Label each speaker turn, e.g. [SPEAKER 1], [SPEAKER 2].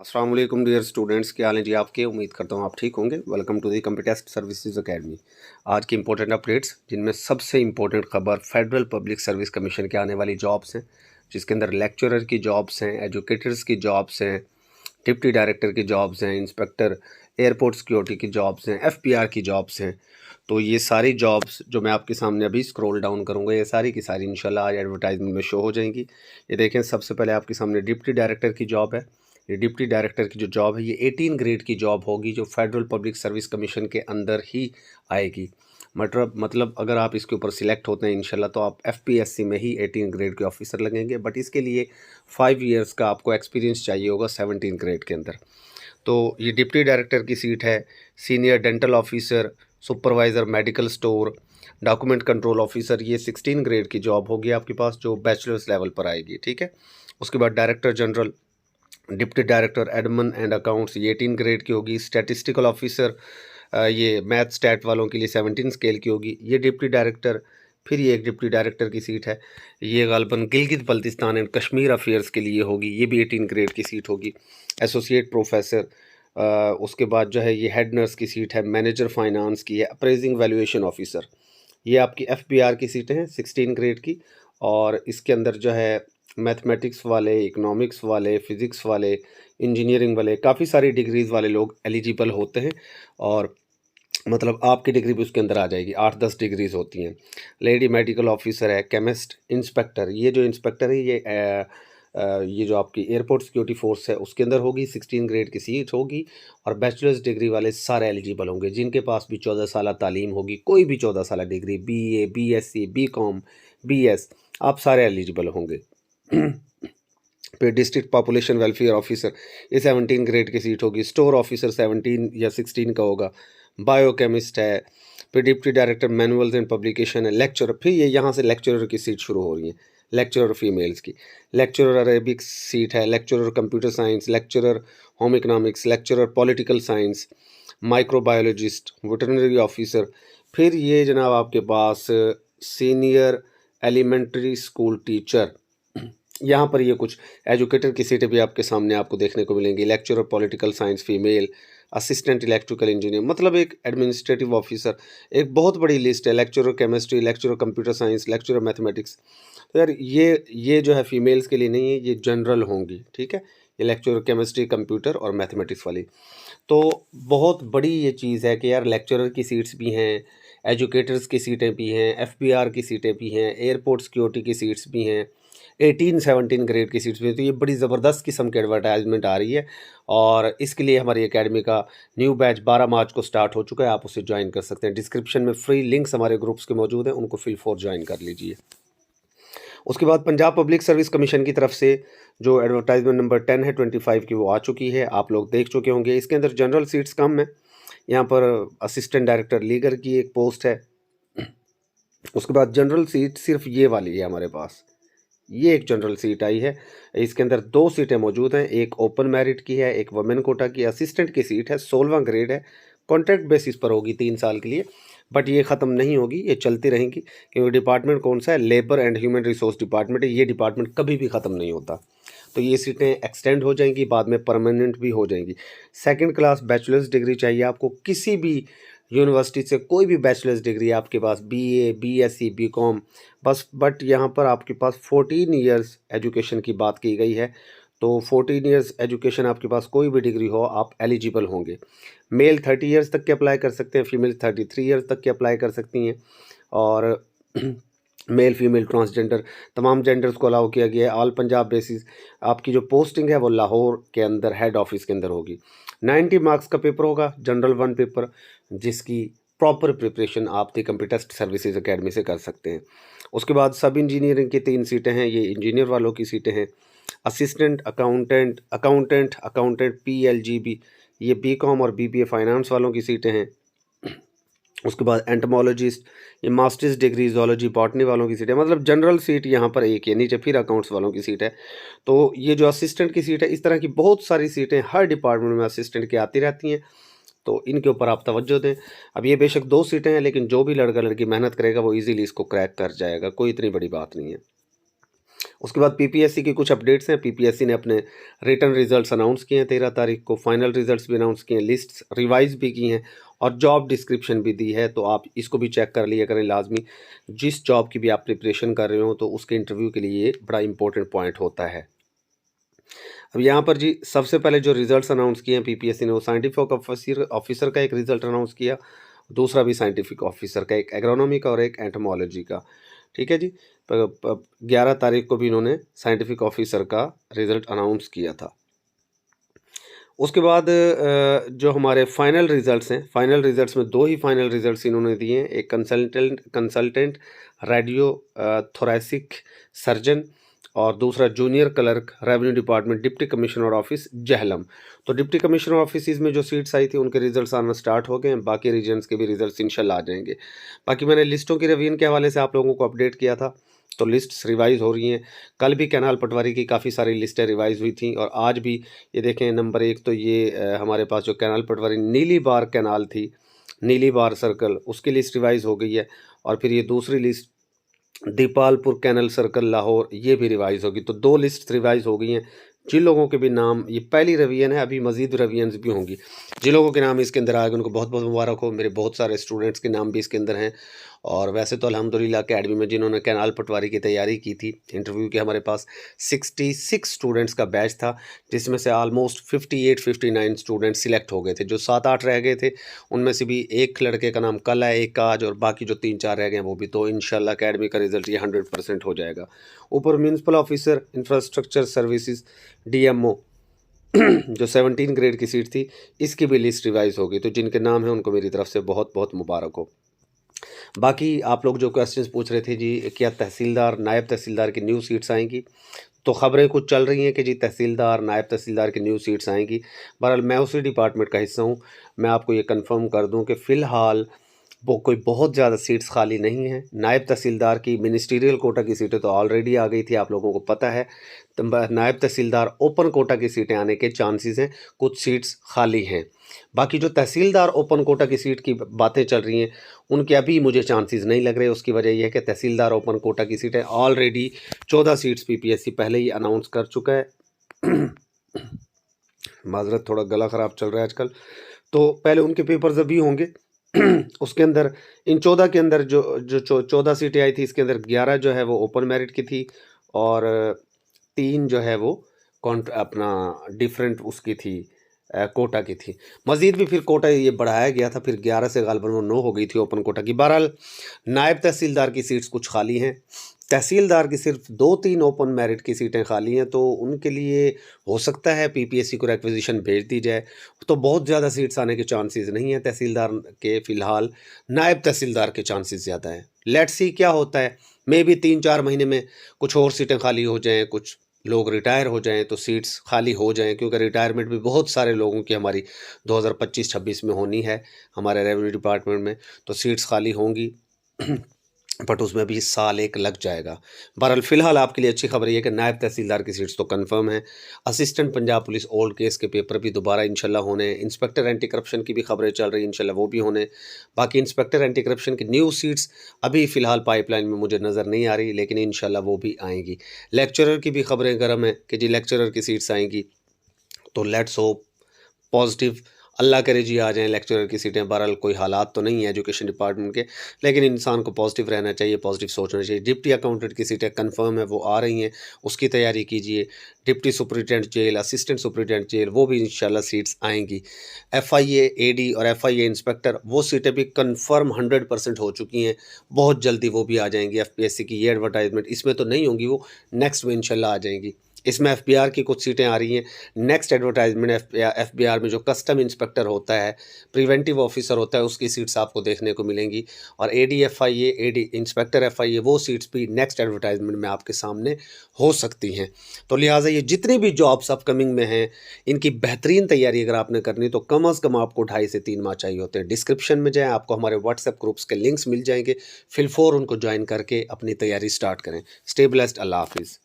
[SPEAKER 1] अस्सलाम वालेकुम dear students, क्या हाल है जी आपके। उम्मीद करता हूँ आप ठीक होंगे। Welcome to the computer test services academy. आज की इंपॉर्टेंट अपडेट्स, जिनमें सबसे इंपॉर्टेंट खबर फेडरल पब्लिक सर्विस कमीशन के आने वाली जॉब्स हैं, जिसके अंदर लेक्चरर की जॉब्स हैं, एजुकेटर्स की जॉब्स हैं, डिप्टी डायरेक्टर की जॉब्स हैं, इंस्पेक्टर एयरपोर्ट सिक्योरिटी की जॉब्स हैं, FPR की जॉब्स हैं। तो ये सारी जॉब्स जो मैं आपके सामने अभी स्क्रॉल डाउन करूँगा, ये सारी की सारी इंशाल्लाह आज एडवर्टाइजमेंट में शो हो जाएंगी। ये देखें, सबसे पहले आपके सामने डिप्टी डायरेक्टर की जॉब है। ये डिप्टी डायरेक्टर की जो जॉब है, ये 18 ग्रेड की जॉब होगी, जो फेडरल पब्लिक सर्विस कमीशन के अंदर ही आएगी। मतलब अगर आप इसके ऊपर सिलेक्ट होते हैं इंशाल्लाह, तो आप FPSC में ही 18 ग्रेड के ऑफिसर लगेंगे। बट इसके लिए 5 ईयर्स का आपको एक्सपीरियंस चाहिए होगा 17 ग्रेड के अंदर। तो ये डिप्टी डायरेक्टर की सीट है। Senior dental officer, supervisor medical store, document control officer, ये 16 ग्रेड की जॉब होगी आपके पास, जो बैचलर्स लेवल पर आएगी। ठीक है। उसके बाद director general, deputy director admin and accounts, ये 18 ग्रेड की होगी। स्टैटिस्टिकल ऑफिसर, ये मैथ स्टैट वालों के लिए 17 स्केल की होगी। ये डिप्टी डायरेक्टर, फिर ये एक डिप्टी डायरेक्टर की सीट है, ये गालबन गिलगित बल्तिस्तान एंड कश्मीर अफेयर्स के लिए होगी, ये भी 18 ग्रेड की सीट होगी। एसोसिएट प्रोफेसर, उसके बाद जो है ये हेड नर्स की सीट है, मैनेजर फाइनेंस की है, अप्रेजिंग वैल्यूएशन ऑफिसर, ये आपकी FPR की सीटें हैं 16 ग्रेड की। और इसके अंदर जो है मैथमेटिक्स वाले, इकोनॉमिक्स वाले, फ़िज़िक्स वाले, इंजीनियरिंग वाले, काफ़ी सारी डिग्रीज़ वाले लोग एलिजिबल होते हैं। और मतलब आपकी डिग्री भी उसके अंदर आ जाएगी, 8-10 डिग्रीज़ होती हैं। लेडी मेडिकल ऑफिसर है, केमिस्ट, इंस्पेक्टर, ये जो इंस्पेक्टर है ये जो आपकी एयरपोर्ट सिक्योरिटी फोर्स है उसके अंदर होगी, 16 ग्रेड की सीट होगी। और बैचलर्स डिग्री वाले सारे एलिजिबल होंगे, जिनके पास भी 14 साल तालीम होगी, कोई भी 14 साल degree, BA, BSc, BCom, BS, आप सारे एलिजिबल होंगे। फिर डिस्ट्रिक्ट पॉपुलेशन वेलफेयर ऑफिसर, ये 17 ग्रेड की सीट होगी। स्टोर ऑफिसर 17 या 16 का होगा। बायोकेमिस्ट है। फिर deputy director manuals and publication है। लेक्चरर, फिर ये यहाँ से लेक्चरर की सीट शुरू हो रही है, लेक्चरर फीमेल्स की। लेक्चरर अरेबिक सीट है, lecturer computer science, lecturer home economics, lecturer political science, microbiologist, veterinary officer. फिर ये जनाब आपके पास सीनियर एलिमेंट्री स्कूल टीचर, यहाँ पर ये कुछ एजुकेटर की सीटें भी आपके सामने आपको देखने को मिलेंगी। Lecturer political science female, assistant electrical engineer, मतलब एक एडमिनिस्ट्रेटिव ऑफिसर, एक बहुत बड़ी लिस्ट है। Lecturer chemistry, lecturer computer science, lecturer mathematics. तो यार ये जो है फीमेल्स के लिए नहीं है, ये जनरल होंगी। ठीक है। ये लेक्चरर केमिस्ट्री, कंप्यूटर और मैथमेटिक्स वाली। तो बहुत बड़ी ये चीज़ है कि यार लेक्चरर की सीट्स भी हैं, एजुकेटर्स की सीटें भी हैं, FPR की सीटें भी हैं, एयरपोर्ट सिक्योरिटी की सीट्स भी हैं, 18-17 ग्रेड की सीट्स भी हैं। तो ये बड़ी ज़बरदस्त किस्म की एडवर्टाइजमेंट आ रही है। और इसके लिए हमारी एकेडमी का न्यू बैच 12 मार्च को स्टार्ट हो चुका है, आप उसे ज्वाइन कर सकते हैं। डिस्क्रिप्शन में फ्री लिंक्स हमारे ग्रुप्स के मौजूद हैं, उनको फिल फॉर ज्वाइन कर लीजिए। उसके बाद पंजाब पब्लिक सर्विस कमीशन की तरफ से जो एडवर्टाइजमेंट नंबर 10 है 25 की, वो आ चुकी है, आप लोग देख चुके होंगे। इसके अंदर जनरल सीट्स कम है। यहाँ पर असिस्टेंट डायरेक्टर लीगर की एक पोस्ट है। उसके बाद जनरल सीट सिर्फ ये वाली है हमारे पास, ये एक जनरल सीट आई है। इसके अंदर 2 सीटें मौजूद हैं, एक ओपन मेरिट की है, एक वुमेन कोटा की। असिस्टेंट की सीट है, 16वां ग्रेड है, कॉन्ट्रैक्ट बेसिस पर होगी 3 साल के लिए। बट ये ख़त्म नहीं होगी, ये चलती रहेंगी, क्योंकि डिपार्टमेंट कौन सा है, labour and human resource department है। ये डिपार्टमेंट कभी भी ख़त्म नहीं होता। तो ये सीटें एक्सटेंड हो जाएंगी, बाद में परमानेंट भी हो जाएंगी। सेकंड क्लास बैचलर्स डिग्री चाहिए आपको, किसी भी यूनिवर्सिटी से कोई भी बैचलर्स डिग्री आपके पास, BA, BSc, BCom, बस। बट यहाँ पर आपके पास 14 इयर्स एजुकेशन की बात की गई है। तो 14 इयर्स एजुकेशन आपके पास कोई भी डिग्री हो, आप एलिजिबल होंगे। मेल 30 इयर्स तक के अप्लाई कर सकते हैं, फीमेल 33 इयर्स तक के अप्लाई कर सकती हैं। और मेल फीमेल ट्रांसजेंडर, तमाम जेंडर्स को अलाउ किया गया है। ऑल पंजाब बेसिस आपकी जो पोस्टिंग है वो लाहौर के अंदर हेड ऑफिस के अंदर होगी। 90 मार्क्स का पेपर होगा, जनरल 1 पेपर, जिसकी प्रॉपर प्रिपरेशन आप दी कंप्यूटर टेस्ट सर्विसेज एकेडमी से कर सकते हैं। उसके बाद सब इंजीनियरिंग की 3 सीटें हैं, ये इंजीनियर वालों की सीटें हैं। असिस्टेंट अकाउंटेंट PLGB, ये BCom और BBA फाइनेंस वालों की सीटें हैं। उसके बाद एंटमोलॉजिस्ट, ये मास्टर्स डिग्री जोलॉजी बॉटनी वालों की सीट है। मतलब जनरल सीट यहाँ पर एक है, नीचे फिर अकाउंट्स वालों की सीट है। तो ये जो असिस्टेंट की सीट है, इस तरह की बहुत सारी सीटें हर डिपार्टमेंट में असिस्टेंट की आती रहती हैं। तो इनके ऊपर आप तवज्जो दें। अब ये बेशक 2 सीटें हैं, लेकिन जो भी लड़का लड़की मेहनत करेगा वो इजीली इसको क्रैक कर जाएगा, कोई इतनी बड़ी बात नहीं है। उसके बाद पीपीएससी की कुछ अपडेट्स हैं। पीपीएससी ने अपने रिटन रिजल्ट्स अनाउंस किए हैं 13 तारीख को, फाइनल रिजल्ट्स भी अनाउंस किए हैं, लिस्ट्स रिवाइज भी की हैं और जॉब डिस्क्रिप्शन भी दी है, तो आप इसको भी चेक कर लिया करें लाजमी। जिस जॉब की भी आप प्रिपरेशन कर रहे हो तो उसके इंटरव्यू के लिए ये बड़ा इंपॉर्टेंट पॉइंट होता है। अब यहाँ पर जी सबसे पहले जो रिजल्ट्स अनाउंस किए हैं पीपीएससी ने, वो साइंटिफिक ऑफिसर का एक रिजल्ट अनाउंस किया, दूसरा भी साइंटिफिक ऑफिसर का, एक एग्रोनॉमी का और एक एंटोमोलॉजी का। ठीक है जी। 11 तारीख को भी इन्होंने साइंटिफिक ऑफिसर का रिजल्ट अनाउंस किया था। उसके बाद जो हमारे फाइनल रिजल्ट्स हैं, फाइनल रिजल्ट्स में 2 ही फाइनल रिजल्ट्स इन्होंने दिए हैं, एक कंसल्टेंट रेडियो थोरेसिक सर्जन और दूसरा junior clerk revenue department deputy commissioner office Jhelum. तो डिप्टी कमिश्नर ऑफिस में जो सीट्स आई थी उनके रिजल्ट्स आना स्टार्ट हो गए हैं, बाकी रीजन्स के भी रिजल्ट्स इंशाल्लाह आ जाएंगे। बाकी मैंने लिस्टों की रिवीजन के हवाले से आप लोगों को अपडेट किया था, तो लिस्ट्स रिवाइज हो रही हैं। कल भी कैनाल पटवारी की काफ़ी सारी लिस्टें रिवाइज हुई थी और आज भी ये देखें, नंबर 1 तो ये हमारे पास जो कैनाल पटवारी नीली बार कैनाल थी, नीली बार सर्कल, उसकी लिस्ट रिवाइज हो गई है। और फिर ये दूसरी list Dipalpur canal circle Lahore, ये भी रिवाइज होगी। तो 2 लिस्ट रिवाइज हो गई हैं। जिन लोगों के भी नाम, ये पहली रिवीजन है, अभी मजीद रिवीजन्स भी होंगी। जिन लोगों के नाम इसके अंदर आ गए उनको बहुत बहुत मुबारक हो। मेरे बहुत सारे स्टूडेंट्स के नाम भी इसके अंदर हैं। और वैसे तो अल्हम्दुलिल्लाह अकेडमी में जिन्होंने कैनाल पटवारी की तैयारी की थी, इंटरव्यू के हमारे पास 66 स्टूडेंट्स का बैच था, जिसमें से आलमोस्ट 58-59 स्टूडेंट्स सिलेक्ट हो गए थे। जो 7-8 रह गए थे उनमें से भी एक लड़के का नाम कल है, एक का आज, और बाकी जो 3-4 रह गए हैं वो भी। तो इंशाल्लाह अकेडमी का रिजल्ट ये 100% हो जाएगा। ऊपर municipal officer infrastructure services DMO जो 17 ग्रेड की सीट थी, इसकी भी लिस्ट रिवाइज होगी। तो जिनके नाम हैं उनको मेरी तरफ से बहुत बहुत मुबारक हो। बाकी आप लोग जो क्वेश्चंस पूछ रहे थे जी, क्या तहसीलदार नायब तहसीलदार की न्यू सीट्स आएंगी, तो ख़बरें कुछ चल रही हैं कि जी तहसीलदार नायब तहसीलदार की न्यू सीट्स आएंगी। बहरहाल मैं उसी डिपार्टमेंट का हिस्सा हूँ, मैं आपको ये कंफर्म कर दूँ कि फ़िलहाल वो कोई बहुत ज़्यादा सीट्स खाली नहीं हैं। नायब तहसीलदार की मिनिस्टीरियल कोटा की सीटें तो ऑलरेडी आ गई थी, आप लोगों को पता है। तो नायब तहसीलदार ओपन कोटा की सीटें आने के चांसेस हैं, कुछ सीट्स खाली हैं। बाकी जो तहसीलदार ओपन कोटा की सीट की बातें चल रही हैं, उनके अभी मुझे चांसेस नहीं लग रहे। उसकी वजह यह है कि तहसीलदार ओपन कोटा की सीटें ऑलरेडी 14 सीट्स पीपीएससी पहले ही अनाउंस कर चुका है। माजरत, थोड़ा गला ख़राब चल रहा है आजकल। तो पहले उनके पेपर्स अभी होंगे। उसके अंदर इन 14 के अंदर जो 14 सीटें आई थी, इसके अंदर 11 जो है वो ओपन मेरिट की थी और 3 जो है वो अपना डिफरेंट उसकी थी, कोटा की थी। मज़ीद भी फिर कोटा ये बढ़ाया गया था, फिर 11 से गालबन वो 9 हो गई थी ओपन कोटा की। बहरहाल नायब तहसीलदार की सीट्स कुछ खाली हैं, तहसीलदार की सिर्फ 2-3 ओपन मेरिट की सीटें खाली हैं। तो उनके लिए हो सकता है पीपीएससी को रिक्वेजिशन भेज दी जाए। तो बहुत ज़्यादा सीट्स आने के चांसेस नहीं हैं तहसीलदार के, फ़िलहाल नायब तहसीलदार के चांसेस ज़्यादा हैं। लेट्स सी क्या होता है, मे भी 3-4 महीने में कुछ और सीटें खाली हो जाएँ, कुछ लोग रिटायर हो जाएं तो सीट्स खाली हो जाएं, क्योंकि रिटायरमेंट भी बहुत सारे लोगों की हमारी 2025-26 में होनी है हमारे रेवेन्यू डिपार्टमेंट में। तो सीट्स खाली होंगी बट उसमें भी साल एक लग जाएगा। बहरहाल फ़िलहाल आपके लिए अच्छी खबर ये है कि नायब तहसीलदार की सीट्स तो कंफर्म है। Assistant Punjab police old case के पेपर भी दोबारा इंशाल्लाह होने। इंस्पेक्टर एंटी करप्शन की भी खबरें चल रही हैं, इंशाल्लाह वो भी होने। बाकी इंस्पेक्टर एंटी करप्शन की न्यू सीट्स अभी फ़िलहाल पाइपलाइन में मुझे नज़र नहीं आ रही, लेकिन इंशाल्लाह वो भी आएंगी। लेक्चरर की भी खबरें गर्म है कि जी लेक्चरर की सीट्स आएंगी, तो लेट्स होप पॉजिटिव, अल्लाह करे जी आ जाएँ लेक्चरर की सीटें। बहरहाल कोई हालात तो नहीं है एजुकेशन डिपार्टमेंट के, लेकिन इंसान को पॉजिटिव रहना चाहिए, पॉजिटिव सोचना चाहिए। डिप्टी अकाउंटेंट की सीटें कंफर्म है, वो आ रही हैं, उसकी तैयारी कीजिए। Deputy superintendent jail, assistant superintendent jail, वो भी इंशाल्लाह सीट्स आएंगी। एफआईए एडी और एफआईए इंस्पेक्टर, वो सीटें भी कंफर्म 100% हो चुकी हैं, बहुत जल्दी वो भी आ जाएंगी। एफपीएससी की ये एडवर्टाइजमेंट इसमें तो नहीं होंगी, वो नेक्स्ट में इंशाल्लाह आ जाएंगी। इसमें एफबीआर की कुछ सीटें आ रही हैं। नेक्स्ट एडवर्टाइजमेंट एफबीआर में जो कस्टम इंस्पेक्टर होता है, प्रिवेंटिव ऑफिसर होता है, उसकी सीट्स आपको देखने को मिलेंगी। और एडीएफआईए, एडी इंस्पेक्टर एफआईए, वो सीट्स भी नेक्स्ट एडवर्टाइजमेंट में आपके सामने हो सकती हैं। तो लिहाजा ये जितनी भी जॉब्स अपकमिंग में हैं, इनकी बेहतरीन तैयारी अगर आपने करनी तो कम अज़ कम आपको 2.5 से 3 माह चाहिए होते हैं। डिस्क्रिप्शन में जाएँ, आपको हमारे व्हाट्सएप ग्रुप्स के लिंक्स मिल जाएंगे, फिल 4 उनको ज्वाइन करके अपनी तैयारी स्टार्ट करें। स्टे ब्लेस्ड, अल्लाह हाफिज़।